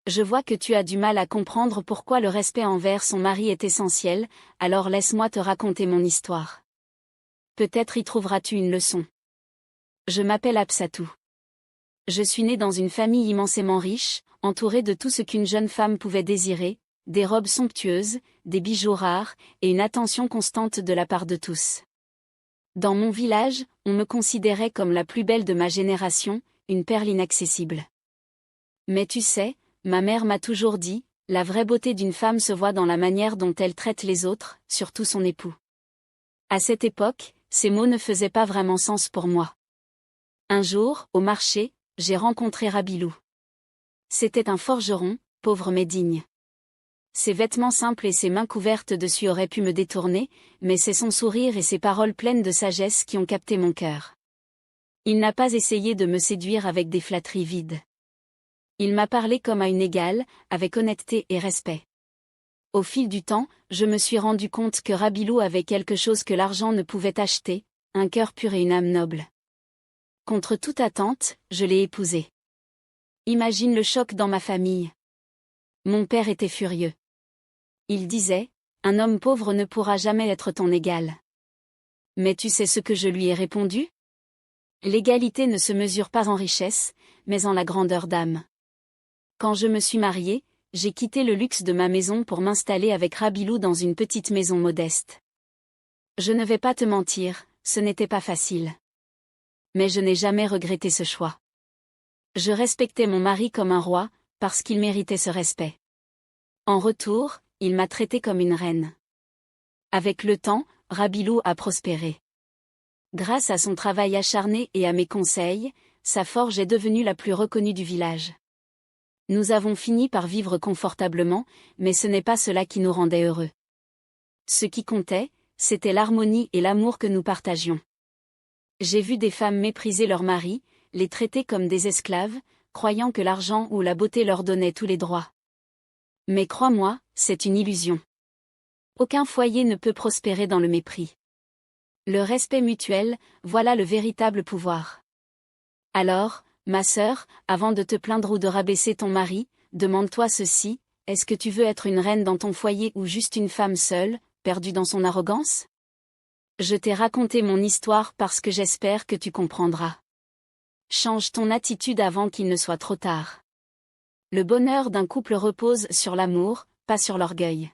Je vois que tu as du mal à comprendre pourquoi le respect envers son mari est essentiel, alors laisse-moi te raconter mon histoire. Peut-être y trouveras-tu une leçon. Je m'appelle Absatou. Je suis née dans une famille immensément riche, entourée de tout ce qu'une jeune femme pouvait désirer, des robes somptueuses, des bijoux rares, et une attention constante de la part de tous. Dans mon village, on me considérait comme la plus belle de ma génération, une perle inaccessible. Mais tu sais, ma mère m'a toujours dit, la vraie beauté d'une femme se voit dans la manière dont elle traite les autres, surtout son époux. À cette époque, ces mots ne faisaient pas vraiment sens pour moi. Un jour, au marché, j'ai rencontré Rabilou. C'était un forgeron, pauvre mais digne. Ses vêtements simples et ses mains couvertes de suie auraient pu me détourner, mais c'est son sourire et ses paroles pleines de sagesse qui ont capté mon cœur. Il n'a pas essayé de me séduire avec des flatteries vides. Il m'a parlé comme à une égale, avec honnêteté et respect. Au fil du temps, je me suis rendu compte que Rabilou avait quelque chose que l'argent ne pouvait acheter, un cœur pur et une âme noble. Contre toute attente, je l'ai épousé. Imagine le choc dans ma famille. Mon père était furieux. Il disait, un homme pauvre ne pourra jamais être ton égal. Mais tu sais ce que je lui ai répondu? L'égalité ne se mesure pas en richesse, mais en la grandeur d'âme. Quand je me suis mariée, j'ai quitté le luxe de ma maison pour m'installer avec Rabilou dans une petite maison modeste. Je ne vais pas te mentir, ce n'était pas facile. Mais je n'ai jamais regretté ce choix. Je respectais mon mari comme un roi, parce qu'il méritait ce respect. En retour, il m'a traitée comme une reine. Avec le temps, Rabilou a prospéré. Grâce à son travail acharné et à mes conseils, sa forge est devenue la plus reconnue du village. Nous avons fini par vivre confortablement, mais ce n'est pas cela qui nous rendait heureux. Ce qui comptait, c'était l'harmonie et l'amour que nous partagions. J'ai vu des femmes mépriser leurs maris, les traiter comme des esclaves, croyant que l'argent ou la beauté leur donnaient tous les droits. Mais crois-moi, c'est une illusion. Aucun foyer ne peut prospérer dans le mépris. Le respect mutuel, voilà le véritable pouvoir. Alors, ma sœur, avant de te plaindre ou de rabaisser ton mari, demande-toi ceci, est-ce que tu veux être une reine dans ton foyer ou juste une femme seule, perdue dans son arrogance? Je t'ai raconté mon histoire parce que j'espère que tu comprendras. Change ton attitude avant qu'il ne soit trop tard. Le bonheur d'un couple repose sur l'amour, pas sur l'orgueil.